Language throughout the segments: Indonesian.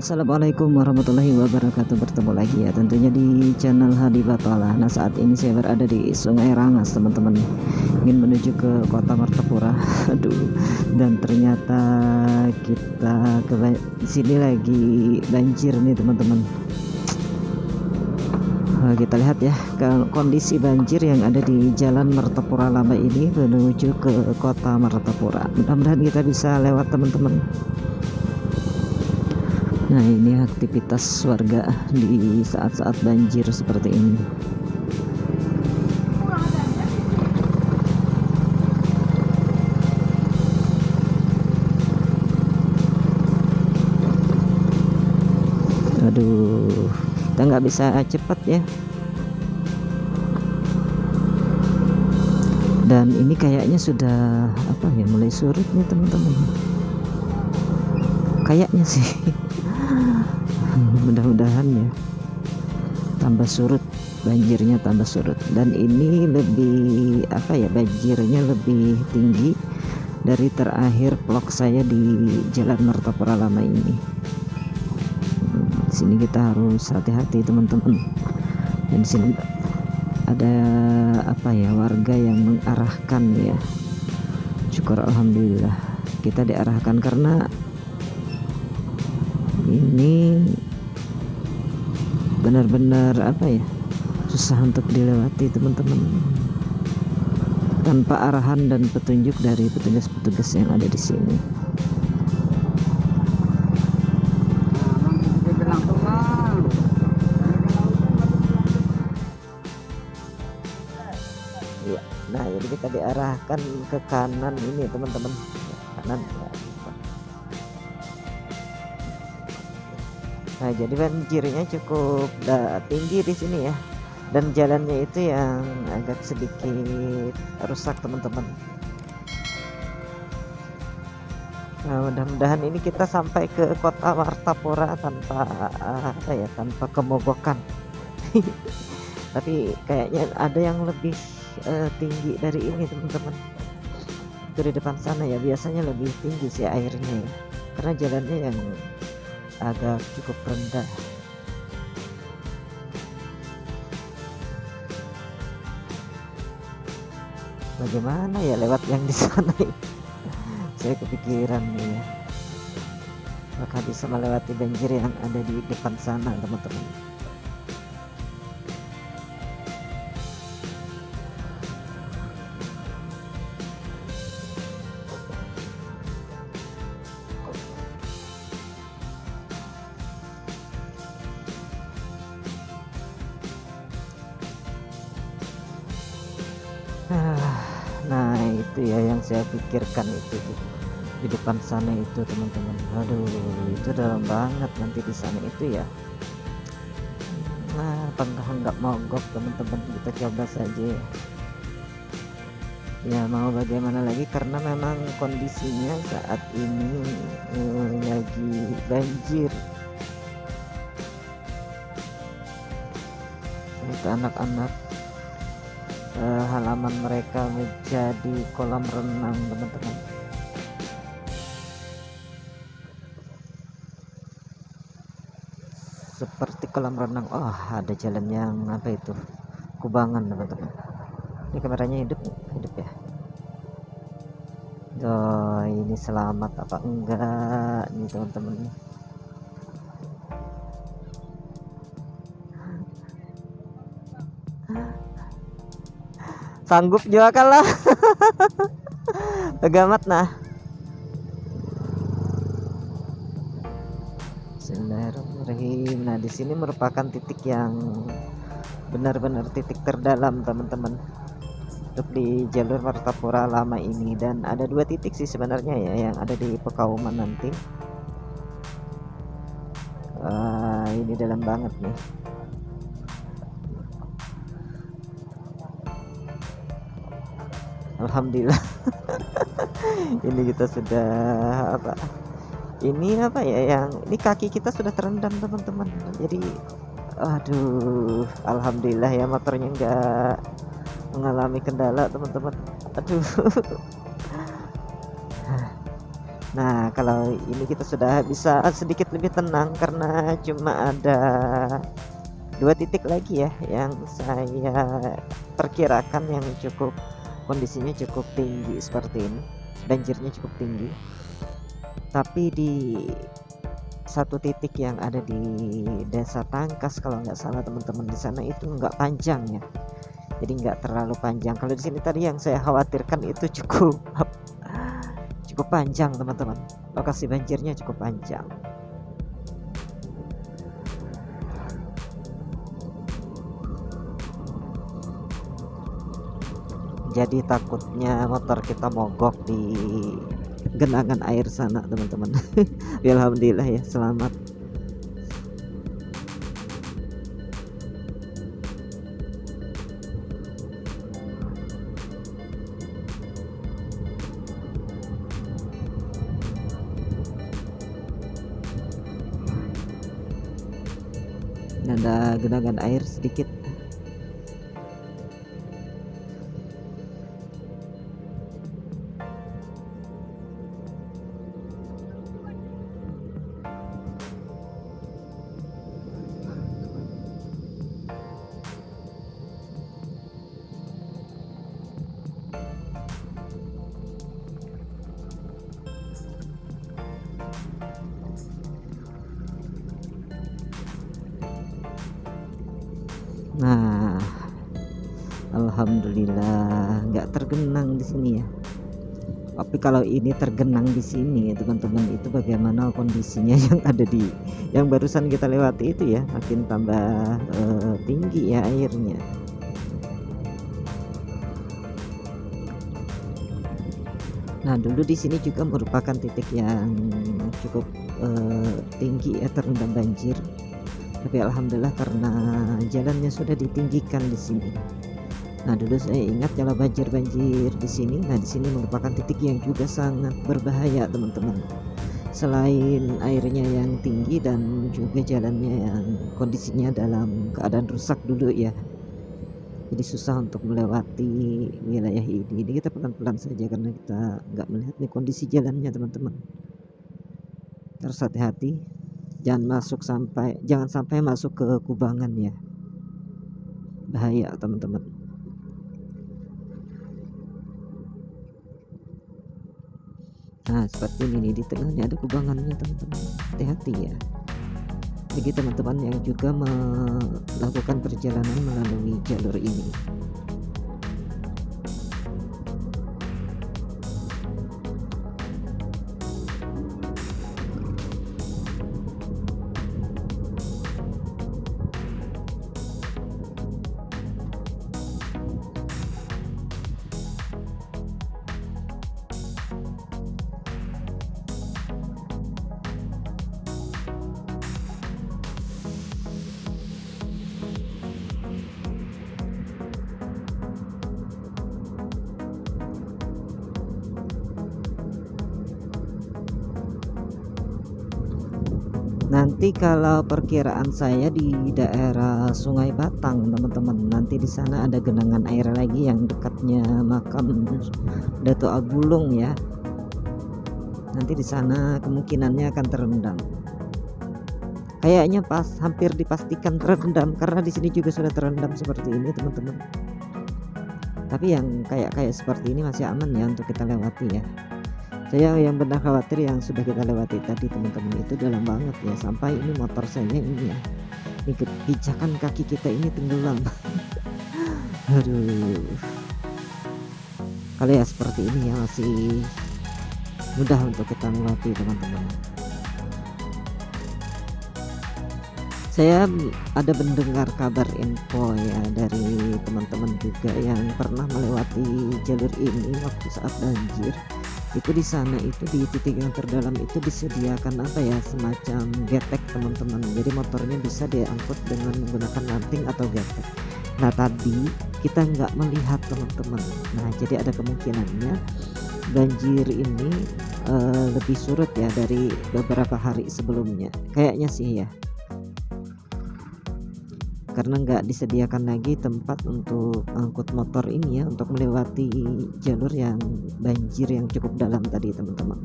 Assalamualaikum warahmatullahi wabarakatuh. Bertemu lagi ya tentunya di channel Hadi Batola. Nah, saat ini saya berada di Sungai Rangas, teman-teman. Ingin menuju ke Kota Martapura. Aduh, dan ternyata kita di sini lagi banjir nih, teman-teman. Kita lihat ya kondisi banjir yang ada di Jalan Martapura Lama ini menuju ke Kota Martapura. Mudah-mudahan kita bisa lewat, teman-teman. Nah, ini aktivitas warga di saat-saat banjir seperti ini. Aduh, kita nggak bisa cepat ya. Dan ini kayaknya sudah mulai surut nih, teman-teman. Kayaknya sih. Mudah-mudahan ya tambah surut, banjirnya tambah surut. Dan ini lebih banjirnya lebih tinggi dari terakhir vlog saya di Jalan Martapura Lama ini. Di sini kita harus hati-hati, teman-teman. Dan di sini ada warga yang mengarahkan ya. Syukur alhamdulillah kita diarahkan, karena ini benar-benar susah untuk dilewati, teman-teman, tanpa arahan dan petunjuk dari petugas-petugas yang ada di sini. Ya, nah jadi kita diarahkan ke kanan ini, teman-teman, kanan ya. Nah, jadi banjirnya cukup tinggi di sini ya, dan jalannya itu yang agak sedikit rusak, teman-teman. Nah, mudah-mudahan ini kita sampai ke Kota Martapura tanpa tanpa kemogokan. Tapi kayaknya ada yang lebih tinggi dari ini, teman-teman. Itu di depan sana ya, biasanya lebih tinggi sih airnya ya, karena jalannya yang agak cukup rendah. Bagaimana ya lewat yang di sana? Saya kepikiran nih ya, apakah bisa melewati banjir yang ada di depan sana, teman-teman. Nah, itu ya yang saya pikirkan, itu di depan sana itu, teman-teman. Aduh, itu dalam banget nanti di sana itu ya. Nah, nggak mogok, teman-teman, kita coba saja ya. Mau bagaimana lagi, karena memang kondisinya saat ini lagi banjir. Itu anak-anak halaman mereka menjadi kolam renang, teman-teman. Seperti kolam renang. Oh, ada jalan yang kubangan, teman-teman. Ini kameranya hidup ya. Oh, ini selamat apa enggak nih, teman-teman. Sanggup juga kalah. Tegamat nah. Bismillahirrahmanirrahim. Nah, di sini merupakan titik yang benar-benar titik terdalam, teman-teman, untuk di jalur Martapura Lama ini. Dan ada 2 titik sih sebenarnya ya yang ada di Pekauman nanti. Ini dalam banget nih. Alhamdulillah. Ini kita sudah ini kaki kita sudah terendam, teman-teman. Jadi aduh, alhamdulillah ya motornya enggak mengalami kendala, teman-teman. Aduh. Nah, kalau ini kita sudah bisa sedikit lebih tenang karena cuma ada 2 titik lagi ya yang saya perkirakan yang kondisinya cukup tinggi seperti ini, banjirnya cukup tinggi. Tapi di satu titik yang ada di Desa Tangkas kalau nggak salah teman-teman, di sana itu nggak panjang ya, jadi nggak terlalu panjang. Kalau di sini tadi yang saya khawatirkan itu cukup panjang teman-teman, lokasi banjirnya cukup panjang. Jadi takutnya motor kita mogok di genangan air sana teman-teman. Ya, alhamdulillah ya selamat. Ada genangan air sedikit. Nah, alhamdulillah nggak tergenang di sini ya. Tapi kalau ini tergenang di sini teman-teman, itu bagaimana kondisinya yang ada yang barusan kita lewati itu ya, makin tambah tinggi ya airnya. Nah, dulu di sini juga merupakan titik yang cukup tinggi ya, terendam banjir. Tapi alhamdulillah karena jalannya sudah ditinggikan di sini. Nah, dulu saya ingat kalau banjir di sini, nah di sini merupakan titik yang juga sangat berbahaya teman-teman. Selain airnya yang tinggi dan juga jalannya yang kondisinya dalam keadaan rusak dulu ya. Jadi susah untuk melewati wilayah ini. Kita pelan-pelan saja karena kita nggak melihat nih kondisi jalannya teman-teman. Terus hati-hati, jangan sampai masuk ke kubangan ya. Bahaya teman-teman. Nah, seperti ini di tengahnya ada kubangannya teman-teman, hati-hati ya. Bagi teman-teman yang juga melakukan perjalanan melalui jalur ini. Nanti kalau perkiraan saya di daerah Sungai Batang teman-teman, nanti di sana ada genangan air lagi yang dekatnya makam Dato Abulung ya. Nanti di sana kemungkinannya akan terendam. Kayaknya hampir dipastikan terendam karena di sini juga sudah terendam seperti ini teman-teman. Tapi yang kayak seperti ini masih aman ya untuk kita lewati ya. Saya yang benar khawatir yang sudah kita lewati tadi teman-teman, itu dalam banget ya, sampai ini motor saya ini ya, ini pijakan kaki kita ini tenggelam. Aduh, kalau ya seperti ini ya masih mudah untuk kita lewati teman-teman. Saya ada mendengar kabar info ya dari teman-teman juga yang pernah melewati jalur ini waktu saat banjir. Itu di sana itu di titik yang terdalam itu disediakan apa ya, semacam getek teman-teman. Jadi motornya bisa diangkut dengan menggunakan lanting atau getek. Nah, tadi kita nggak melihat teman-teman. Nah, jadi ada kemungkinannya banjir ini lebih surut ya dari beberapa hari sebelumnya. Kayaknya sih ya. Karena nggak disediakan lagi tempat untuk angkut motor ini ya, untuk melewati jalur yang banjir yang cukup dalam tadi teman-teman.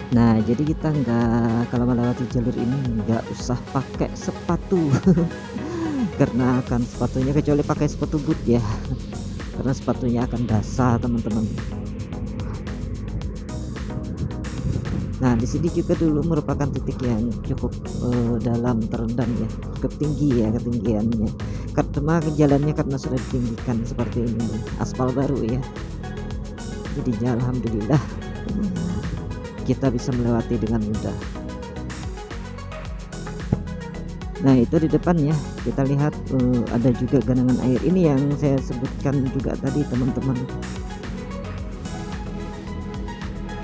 Nah, jadi kita nggak, kalau melewati jalur ini nggak usah pakai sepatu karena akan sepatunya, kecuali pakai sepatu boot ya, karena sepatunya akan basah teman-teman. Nah, di sini juga dulu merupakan titik yang cukup dalam, terendam ya, cukup tinggi ya ketinggiannya. Karena jalannya karena sudah ditinggikan seperti ini, aspal baru ya. Jadi alhamdulillah kita bisa melewati dengan mudah. Nah, itu di depannya kita lihat ada juga genangan air. Ini yang saya sebutkan juga tadi teman-teman,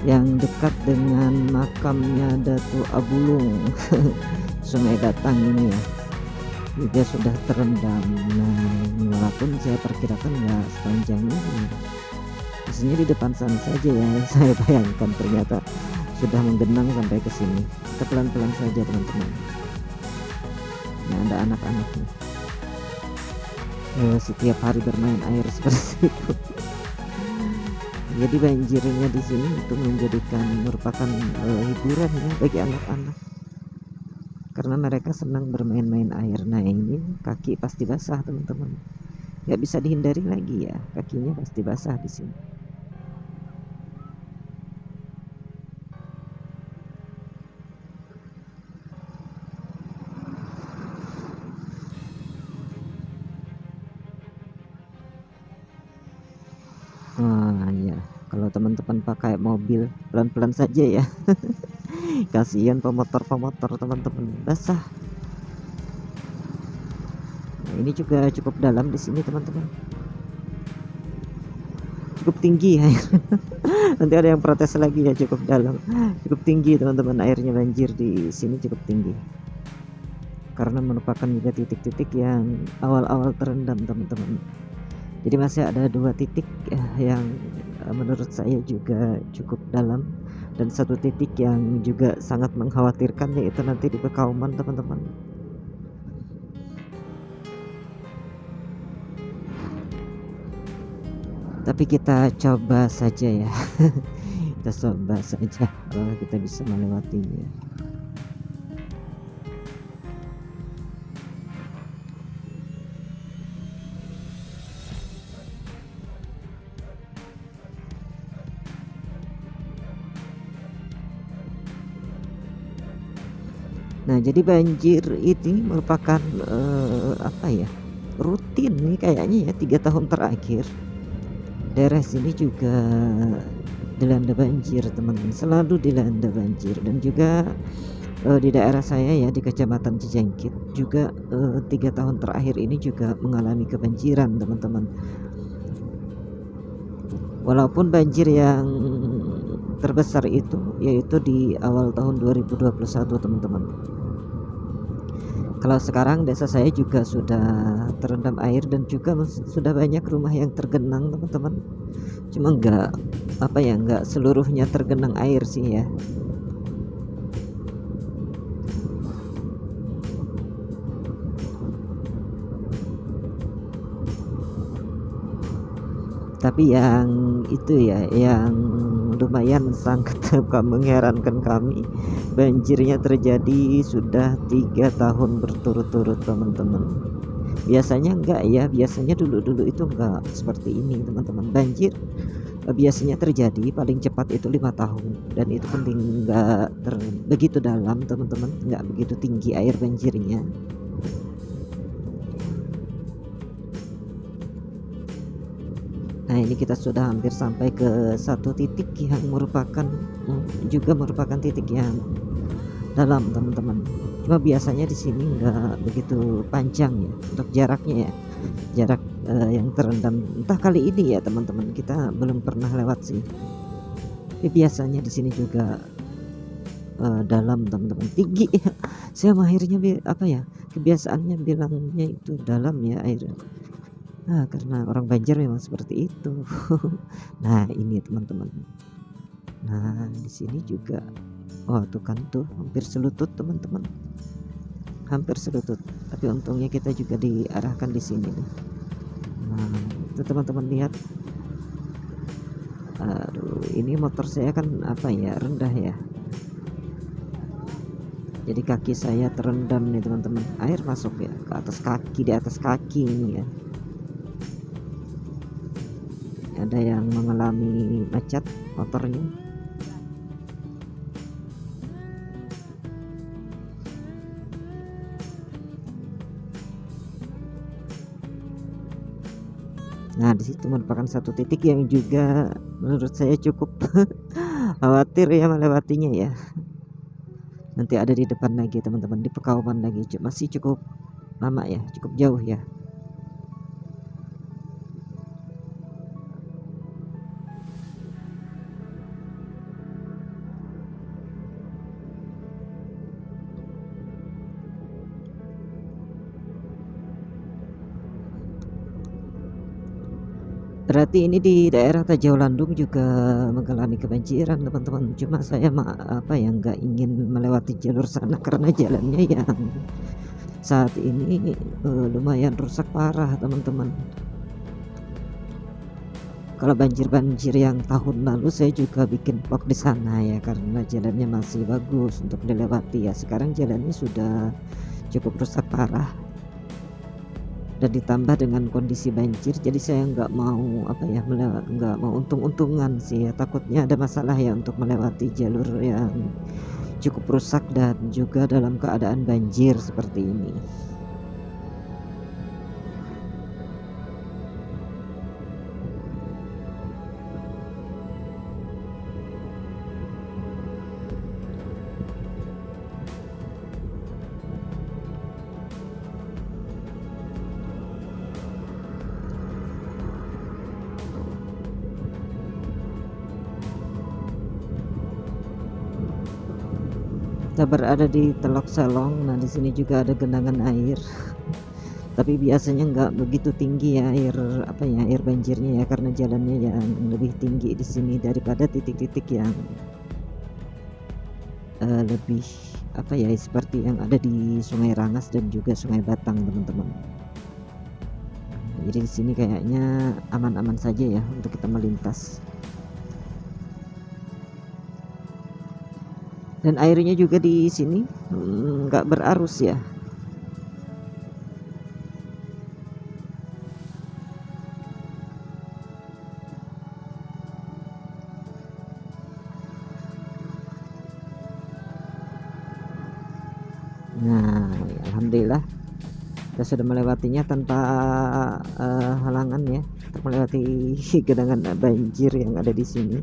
yang dekat dengan makamnya Datuk Abulung Sungai Batang ini ya, juga sudah terendam. Nah, walaupun saya perkirakan nggak sepanjang ini, biasanya di depan sana saja ya, saya bayangkan ternyata sudah menggenang sampai ke sini. Kita pelan-pelan saja teman-teman. Nah, ada anak-anaknya setiap hari bermain air seperti itu. Jadi banjirnya di sini itu merupakan hiburan ya bagi anak-anak, karena mereka senang bermain-main air. Nah, ini kaki pasti basah teman-teman, nggak bisa dihindari lagi ya, kakinya pasti basah di sini. Ya, kalau teman-teman pakai mobil pelan-pelan saja ya. Kasihan pemotor-pemotor teman-teman, basah. Nah, ini juga cukup dalam di sini teman-teman, cukup tinggi ya. Nanti ada yang protes lagi ya, cukup dalam, cukup tinggi teman-teman, airnya banjir di sini cukup tinggi, karena merupakan juga titik-titik yang awal-awal terendam teman-teman. Jadi masih ada 2 titik yang menurut saya juga cukup dalam, dan 1 titik yang juga sangat mengkhawatirkan, yaitu nanti di Pekauman teman-teman. Tapi kita coba saja ya. Kita coba saja kalau kita bisa melewatinya. Nah, jadi banjir ini merupakan apa ya, rutin nih kayaknya ya 3 tahun terakhir. Daerah sini juga dilanda banjir teman-teman, selalu dilanda banjir. Dan juga di daerah saya ya, di Kecamatan Cijengkit juga 3 tahun terakhir ini juga mengalami kebanjiran teman-teman. Walaupun banjir yang terbesar itu yaitu di awal tahun 2021 teman-teman. Kalau sekarang desa saya juga sudah terendam air, dan juga sudah banyak rumah yang tergenang teman-teman. Cuma nggak seluruhnya tergenang air sih ya. Tapi yang itu ya, yang lumayan sangat mengherankan kami, banjirnya terjadi sudah 3 tahun berturut-turut teman-teman. Biasanya enggak ya, biasanya dulu itu enggak seperti ini teman-teman. Banjir biasanya terjadi paling cepat itu 5 tahun, dan itu penting enggak begitu dalam teman-teman, enggak begitu tinggi air banjirnya. Nah, ini kita sudah hampir sampai ke 1 titik yang juga merupakan titik yang dalam teman-teman. Cuma biasanya di sini nggak begitu panjang ya untuk jaraknya ya, jarak yang terendam. Entah kali ini ya teman-teman, kita belum pernah lewat sih. Tapi biasanya di sini juga dalam teman-teman, tinggi ya. Saya akhirnya kebiasaannya bilangnya itu dalam ya air. Nah, karena orang Banjar memang seperti itu. Nah, ini teman-teman. Nah, di sini juga, tuh kan tuh hampir selutut teman-teman, hampir selutut. Tapi untungnya kita juga diarahkan di sini nih. Nah, itu teman-teman lihat. Aduh, ini motor saya kan rendah ya. Jadi kaki saya terendam nih teman-teman, air masuk ya ke atas kaki, di atas kaki ini ya. Ada yang mengalami macet motornya. Nah, di situ merupakan satu titik yang juga menurut saya cukup khawatir ya melewatinya ya. Nanti ada di depan lagi teman-teman, di Pekauman lagi, masih cukup lama ya, cukup jauh ya. Berarti ini di daerah Tajau Landung juga mengalami kebanjiran teman-teman. Cuma saya nggak ingin melewati jalur sana karena jalannya yang saat ini lumayan rusak parah teman-teman. Kalau banjir-banjir yang tahun lalu saya juga bikin vlog di sana ya, karena jalannya masih bagus untuk dilewati ya. Sekarang jalannya sudah cukup rusak parah. Dan ditambah dengan kondisi banjir, jadi saya nggak mau nggak mau untung-untungan sih ya, takutnya ada masalah ya untuk melewati jalur yang cukup rusak dan juga dalam keadaan banjir seperti ini. Kita berada di Telok Selong. Nah, di sini juga ada genangan air. Tapi biasanya nggak begitu tinggi ya air banjirnya ya, karena jalannya yang lebih tinggi di sini daripada titik-titik yang lebih seperti yang ada di Sungai Rangas dan juga Sungai Batang teman-teman. Jadi di sini kayaknya aman-aman saja ya untuk kita melintas. Dan airnya juga di sini nggak berarus ya. Nah, alhamdulillah kita sudah melewatinya tanpa halangan ya, untuk melewati genangan banjir yang ada di sini.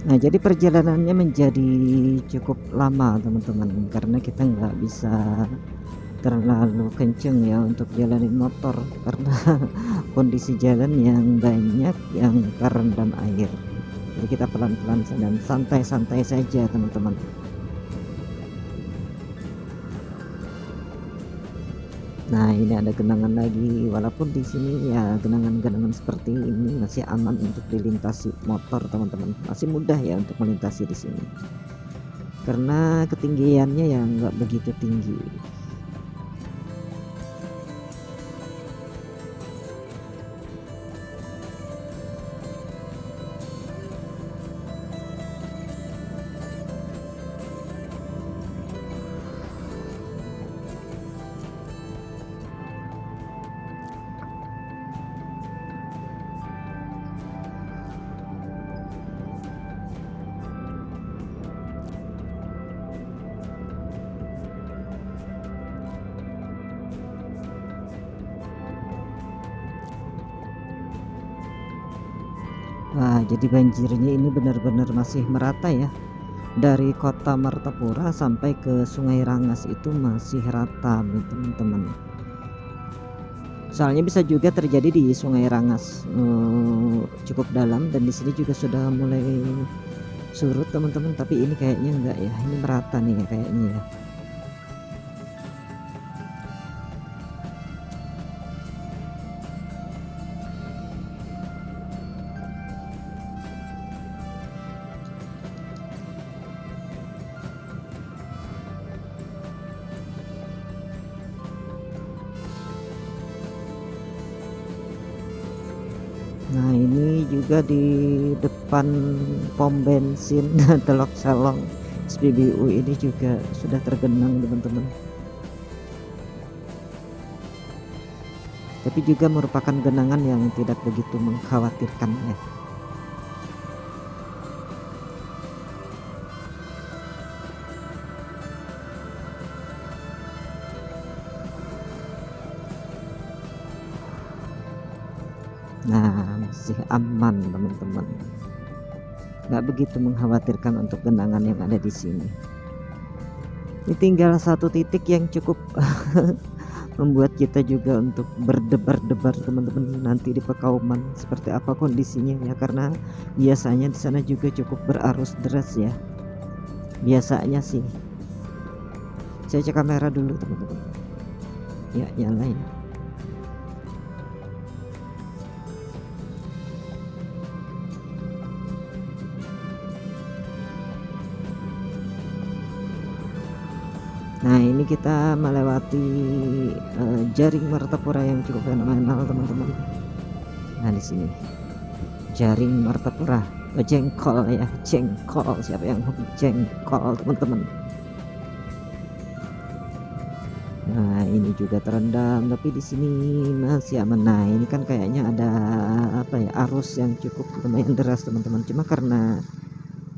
Nah, jadi perjalanannya menjadi cukup lama teman-teman, karena kita nggak bisa terlalu kenceng ya untuk jalanin motor karena kondisi jalan yang banyak yang terendam air. Jadi kita pelan-pelan dan santai-santai saja teman-teman. Nah, ini ada genangan lagi, walaupun di sini ya genangan-genangan seperti ini masih aman untuk dilintasi motor teman-teman, masih mudah ya untuk melintasi di sini karena ketinggiannya yang nggak begitu tinggi. Wah, jadi banjirnya ini benar-benar masih merata ya. Dari kota Martapura sampai ke Sungai Rangas itu masih rata, teman-teman. Soalnya bisa juga terjadi di Sungai Rangas cukup dalam, dan di sini juga sudah mulai surut teman-teman, tapi ini kayaknya enggak ya, ini merata nih ya kayaknya ya. Nah, ini juga di depan pom bensin Telok Salong SPBU ini juga sudah tergenang teman-teman. Tapi juga merupakan genangan yang tidak begitu mengkhawatirkan ya. Nah, masih aman teman-teman, nggak begitu mengkhawatirkan untuk genangan yang ada di sini. Ini tinggal satu titik yang cukup membuat kita juga untuk berdebar-debar teman-teman, nanti di Pekauman seperti apa kondisinya ya, karena biasanya di sana juga cukup berarus deras ya. Biasanya sih. Saya cek kamera dulu teman-teman. Ya, nyalain. Nah, ini kita melewati jaring Martapura yang cukup fenomenal teman-teman. Nah, di sini jaring Martapura, jengkol ya, jengkol, siapa yang hobi jengkol teman-teman. Nah, ini juga terendam, tapi di sini masih aman. Nah, ini kan kayaknya ada apa ya, arus yang cukup lumayan deras teman-teman, cuma karena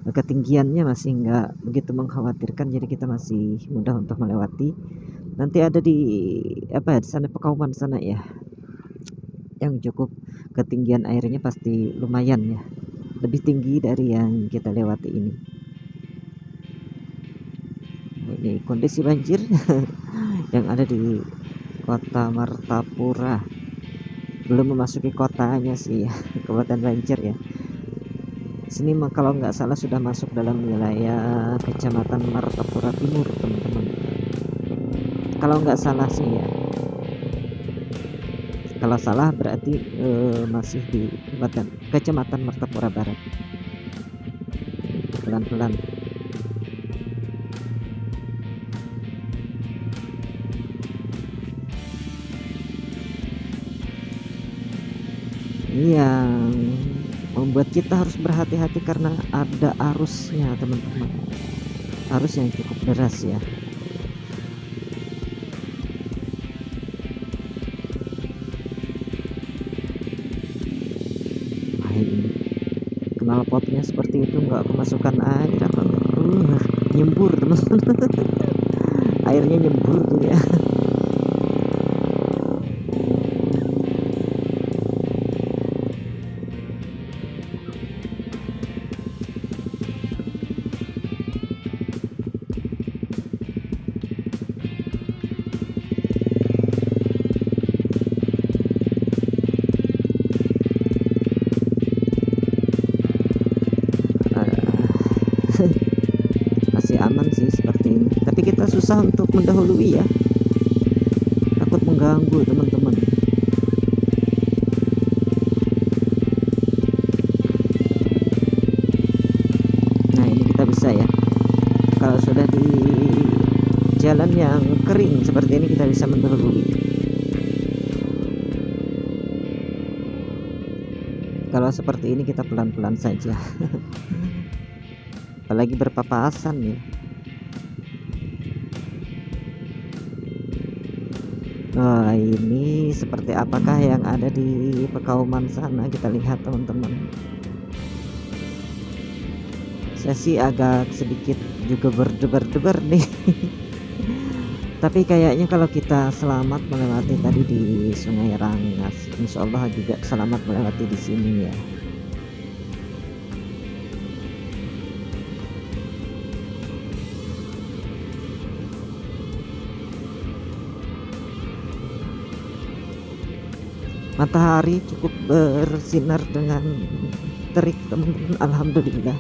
ketinggiannya masih nggak begitu mengkhawatirkan, jadi kita masih mudah untuk melewati. Nanti ada di apa ya, di sana Pekauman sana ya, yang cukup ketinggian airnya pasti lumayan ya, lebih tinggi dari yang kita lewati ini. Ini kondisi banjir yang ada di kota Martapura, belum memasuki kotanya sih ya, kabupaten banjir ya. Sini kalau nggak salah sudah masuk dalam wilayah kecamatan Martapura Timur teman-teman, kalau nggak salah sih ya. Kalau salah berarti masih di kecamatan Martapura Barat. Pelan-pelan. Ini yang membuat kita harus berhati-hati karena ada arusnya teman-teman, arus yang cukup deras ya. Wah, ini knalpotnya seperti itu nggak kemasukan air apa nyembur teman-teman. Airnya nyembur tuh ya. Masih aman sih seperti ini, tapi kita susah untuk mendahului ya, takut mengganggu teman-teman. Nah, ini kita bisa ya, kalau sudah di jalan yang kering seperti ini kita bisa mendahului. Kalau seperti ini kita pelan-pelan saja. Apalagi berpapasan ya. Nah, ini seperti apakah yang ada di Pekauman sana, kita lihat teman-teman. Saya sih agak sedikit juga berdebar-debar nih. Tapi kayaknya kalau kita selamat melewati tadi di Sungai Rangas, insya Allah juga selamat melewati di sini ya. Matahari cukup bersinar dengan terik teman-teman, alhamdulillah.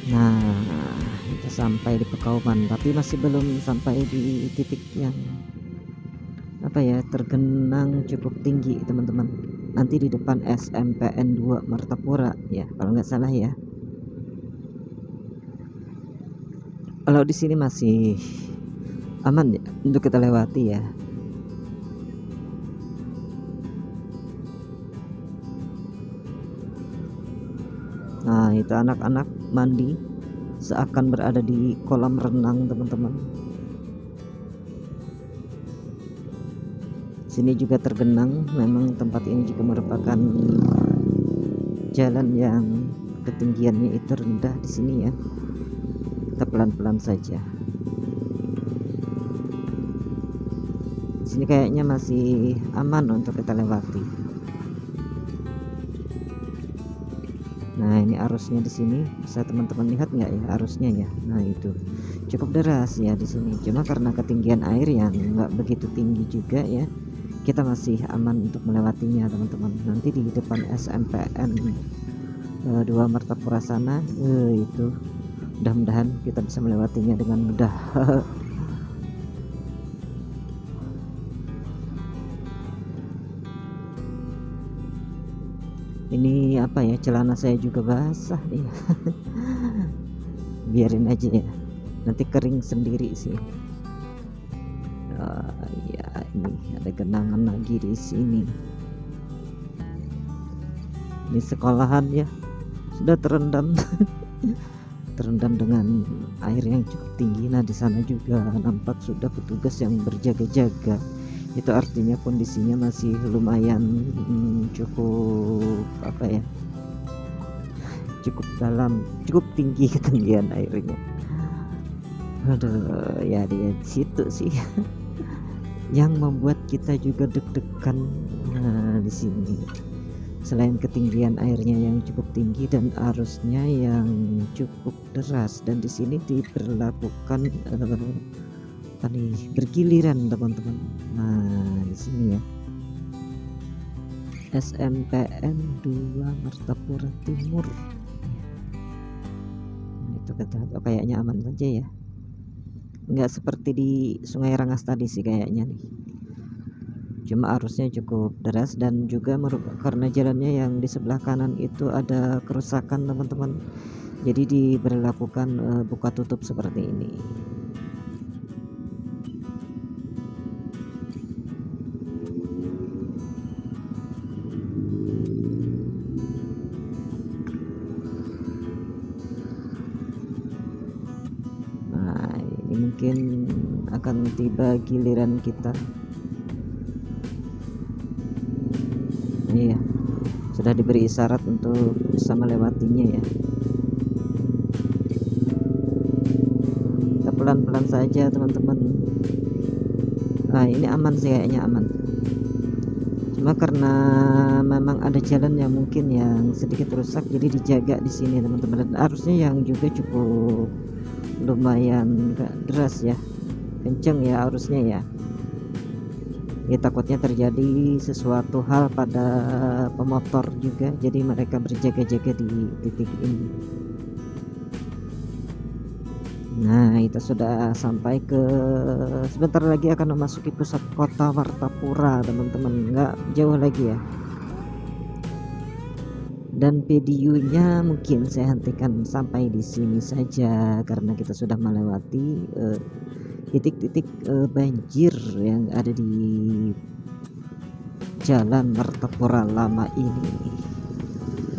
Nah, kita sampai di Pekauman, tapi masih belum sampai di titik yang apa ya, tergenang cukup tinggi teman-teman. Nanti di depan SMPN 2 Martapura ya, kalau nggak salah ya. Kalau di sini masih aman ya untuk kita lewati ya. Nah, itu anak-anak mandi seakan berada di kolam renang teman-teman. Sini juga tergenang, memang tempat ini juga merupakan jalan yang ketinggiannya itu rendah di sini ya. Kita pelan-pelan saja. Di sini kayaknya masih aman untuk kita lewati. Nah, ini arusnya di sini bisa teman-teman lihat nggak ya arusnya ya. Nah, itu cukup deras ya di sini. Cuma karena ketinggian air yang nggak begitu tinggi juga ya, kita masih aman untuk melewatinya teman-teman. Nanti di depan SMPN 2 Martapura sana, itu mudah-mudahan kita bisa melewatinya dengan mudah. Ini apa ya, celana saya juga basah nih. Biarin aja ya, nanti kering sendiri sih. Ya, ini ada genangan lagi di sini. Ini sekolahan ya, sudah terendam. Terendam dengan air yang cukup tinggi. Nah, di sana juga nampak sudah petugas yang berjaga-jaga. Itu artinya kondisinya masih lumayan cukup apa ya, cukup dalam, cukup tinggi ketinggian airnya. Aduh ya, di situ sih yang membuat kita juga deg-degan. Nah, di sini selain ketinggian airnya yang cukup tinggi dan arusnya yang cukup deras, dan di sini diberlakukan apa nih, bergiliran teman-teman. Nah, di sini ya SMPN 2 Martapura Timur. Nah, itu kayaknya aman saja ya, nggak seperti di Sungai Rangas tadi sih kayaknya nih. Cuma arusnya cukup deras dan juga karena jalannya yang di sebelah kanan itu ada kerusakan teman-teman, jadi diberlakukan buka tutup seperti ini. Nah, ini mungkin akan tiba giliran kita. Iya, sudah diberi isyarat untuk bisa melewatinya ya. Kita pelan-pelan saja teman-teman. Nah, ini aman sih, kayaknya aman. Cuma karena memang ada jalan yang mungkin yang sedikit rusak, jadi dijaga di sini teman-teman. Dan arusnya yang juga cukup lumayan deras ya, kenceng ya arusnya ya. Ya, takutnya terjadi sesuatu hal pada pemotor juga, jadi mereka berjaga-jaga di titik ini. Nah, kita sudah sampai ke, sebentar lagi akan memasuki pusat kota Martapura teman-teman, nggak jauh lagi ya. Dan videonya mungkin saya hentikan sampai di sini saja karena kita sudah melewati titik-titik banjir yang ada di Jalan Martapura Lama ini.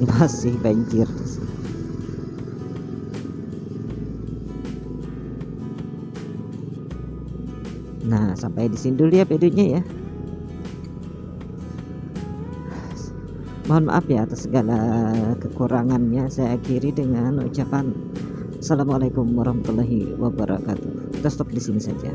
Masih banjir di sini. Nah, sampai di sini dulu ya videonya ya. Mohon maaf ya atas segala kekurangannya. Saya akhiri dengan ucapan Assalamualaikum warahmatullahi wabarakatuh. Kita stop di sini saja.